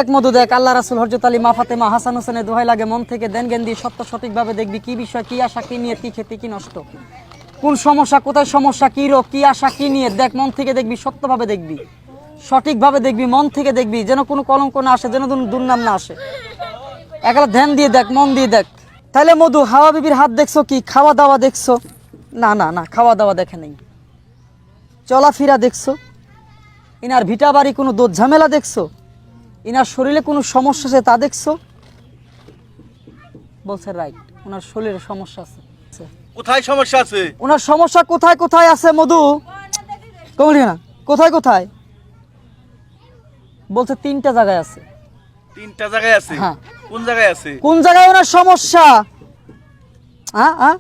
মধু দেখ, আল্লাহ রাসূল হযরত আলী মা ফাতেমা হাসান হোসেনের দোহাই লাগে, মন থেকে দেন জ্ঞান দিয়ে সত্য সঠিকভাবে দেখবি, কি বিষয় কি আশা কি নিয়ে কি ক্ষতি কি নষ্ট, কোন সমস্যা কোথায় সমস্যা কি রোগ কি আশা কি নিয়ে দেখ, মন থেকে দেখবি, সত্যভাবে দেখবি, সঠিকভাবে দেখবি, মন থেকে দেখবি, যেন কোনো কলঙ্ক না আসে, যেন দুর্নাম না আসে। একলা ধ্যান দিয়ে দেখ, মন দিয়ে দেখ। তাহলে মধু, হাওয়া বিবির হাত দেখছো কি? খাওয়া দাওয়া দেখছো? না না না, খাওয়া দাওয়া দেখে নেই। চলাফেরা দেখছো? ইনার ভিটা বাড়ি কোনো দোষ ঝামেলা দেখছো? ইনার শরীরে কোনো সমস্যা আছে তা দেখছো? বলছে রাইট, ওনার শরীরে সমস্যা আছে। কোথায় সমস্যা আছে? ওনার সমস্যা কোথায় কোথায় আছে মধু? কমলি না, কোথায় কোথায়? বলছে 3টা জায়গায় আছে। 3টা জায়গায় আছে? হ্যাঁ। কোন জায়গায় আছে? কোন জায়গায় ওনার সমস্যা? হ্যাঁ হ্যাঁ,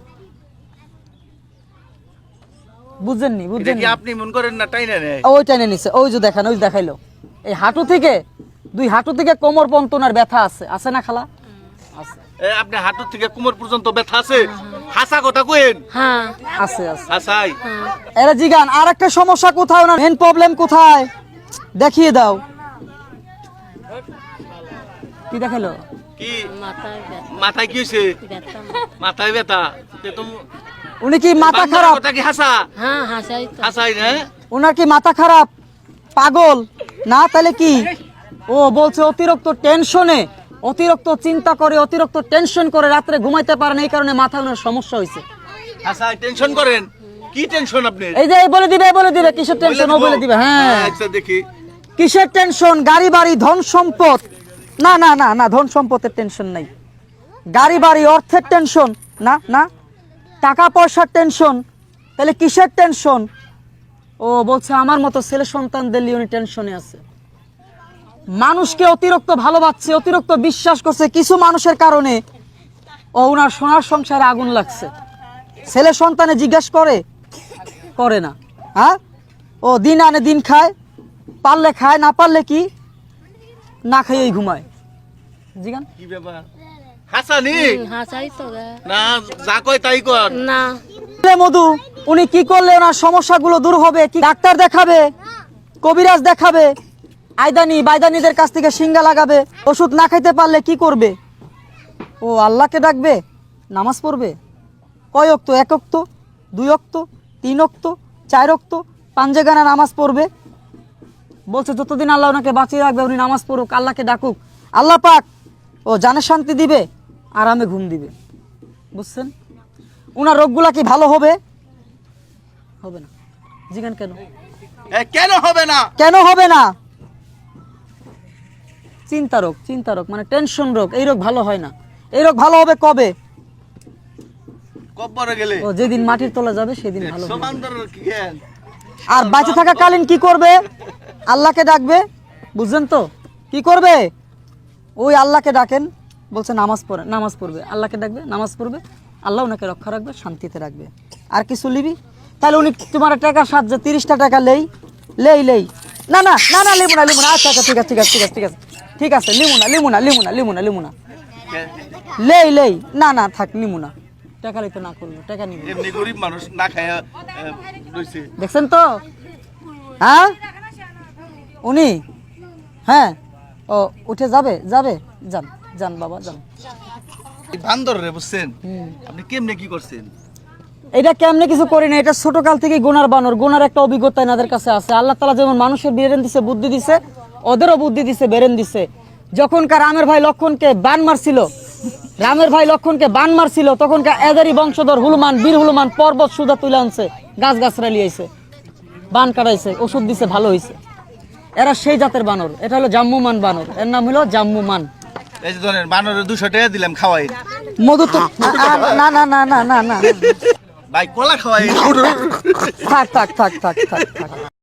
বুঝেননি? এটা বুঝেননি? কি আপনি মন করেন না টাইনা নেয়? ওই টাইনে নিছে, ওই যে দেখান, ওই যে দেখাইলো। এই হাঁটু থেকে 2 হাঁটু থেকে কোমর পর্যন্ত ওনার ব্যথা আছে, আছে না খালা? আছে। আপনি হাঁটু থেকে কোমর পর্যন্ত ব্যথা আছে? হাসা কথা কইেন। হ্যাঁ আছে আছে। হাসাই। এরা জিগান আর একটা সমস্যা কোথায়, ওনার মেন প্রবলেম কোথায় দেখিয়ে দাও। কি দেখালো? কি মাথায় ব্যথা মাথায় কি হইছে? ব্যথা মাথায় ব্যথা। তে তো উনি কি মাথা খারাপ? কথা কি হাসা? হ্যাঁ হাসাই তো হাসাই না? ওনার কি মাথা খারাপ? পাগল না? তাহলে কি? ও বলছে অতিরিক্ত টেনশনে, অতিরিক্ত চিন্তা করে, অতিরিক্ত টেনশন করে রাত্রে ঘুমাইতে পারে না, এই কারণে মাথায় ওনার সমস্যা হয়েছে। হাসাই টেনশন করেন? কি টেনশন আপনি? এই যে এই বলে দিবে, বলে দিবে কিসের টেনশন, ও বলে দিবে। হ্যাঁ, আচ্ছা দেখি। কিসের টেনশন? গাড়ি বাড়ি ধন সম্পদ? না না না না, ধন সম্পদের টেনশন নাই। গাড়ি বাড়ি অর্থের টেনশন? না না। টাকা পয়সার টেনশন? তাহলে কিসের টেনশন? ও বলছে আমার মতো ছেলে সন্তানদের নিয়ে উনি টেনশনে আছে। মানুষকে অতিরিক্ত ভালোবাসছে, অতিরিক্ত বিশ্বাস করছে, কিছু মানুষের কারণে ও উনার সোনার সংসারে আগুন লাগছে। ছেলে সন্তানে জিজ্ঞেস করে? করে না। হ্যাঁ, ও দিন আনে দিন খায়, পারলে খায়, না পারলে কি না খাইয়েই ঘুমায়। জিগান কি ব্যাপার? হাসানি হাসাই তো না, যা কয় তাই কর না। মধু, উনি কি করলে ওনার সমস্যাগুলো দূর হবে? কি ডাক্তার দেখাবে, কবিরাজ দেখাবে, আইদানি বাইদানিদের কাছ থেকে সিঙ্গা লাগাবে? ওষুধ না খাইতে পারলে কি করবে? ও আল্লাহকে ডাকবে, নামাজ পড়বে। কয় ওয়াক্ত? 1 ওয়াক্ত, 2 ওয়াক্ত, 3 ওয়াক্ত, 4 ওয়াক্ত, 5 গানা নামাজ পড়বে। বলছে যতদিন আল্লাহ ওনাকে বাঁচিয়ে রাখবে উনি নামাজ পড়ুক, আল্লাহকে ডাকুক, আল্লাহ পাক ও জানে শান্তি দিবে, আরামে ঘুম দিবে। বুঝছেন? ওনার রোগগুলা কি ভালো হবে? হবে না। জিজ্ঞান কেন? কেন হবে না? কেন হবে না? চিন্তা রোগ, চিন্তা রোগ মানে টেনশন রোগ, এই রোগ ভালো হয় না। এই রোগ ভালো হবে কবে? কবরে গেলে। ও যেদিন মাটির তলা যাবে সেদিন ভালো হবে। সমান্তর কি জ্ঞান? আর বাঁচে থাকাকালীন কি করবে? আল্লাহকে ডাকবে। বুঝছেন তো? কি করবে? ওই আল্লাহকে ডাকেন, বলছে নামাজ পড়ে, নামাজ পড়বে, আল্লাহকে ডাকবে, নামাজ পড়বে, আল্লাহ ওনাকে রক্ষা রাখবে, শান্তিতে রাখবে। আর কিছু লিবি? তাহলে উনি তোমার টাকা সাহায্য 30টা টাকা লেই লেই লেই না না না না, লিমু না লিমু না। আচ্ছা আচ্ছা, ঠিক আছে ঠিক আছে ঠিক আছে ঠিক আছে ঠিক আছে, লিমু না লিমু না লিমু না লিমু না লিমু না, লেই লেই না না, থাক নিমু না। টাকা লইতে না করবো, টাকা নিব। এমনি গরিব মানুষ না খায়া রইছে। দেখছেন তো? হ্যাঁ উনি, হ্যাঁ ও উঠে যাবে যাবে, যান যান বাবা যান। এই বান্দর রে, বুঝছেন? আপনি কেমনে কি করছেন? এটা কেমনে কিছু করি না, এটা ছোট কাল থেকে গুনার বানর, গুনার একটা অভিজ্ঞতা এনাদের কাছে আছে। আল্লাহ তাআলা যেমন মানুষের বেরেন দিছে, বুদ্ধি দিছে, ওদেরও বুদ্ধি দিছে, বেরেন দিছে। যখনকার রামের ভাই লক্ষণকে বান মারছিল, রামের ভাই লক্ষণকে বান মারছিল, তখনকার এদেরই বংশধর হনুমান, বীর হনুমান পর্বত সুদা তুলে আনছে, গাছ গাছরা লিয়েছে, বান কাটাইছে, ওষুধ দিছে, ভালো হয়েছে। এরা সেই জাতের বানর। এটা হলো জাম্মুমান বানর, এর নাম হলো জাম্মুমান। এই যে ধরেন বানরের 200 টাকা দিলাম খাওয়াই। মধু তো না না না না না না, ভাই কলা খাওয়াই। থাক থাক থাক থাক থাক থাক।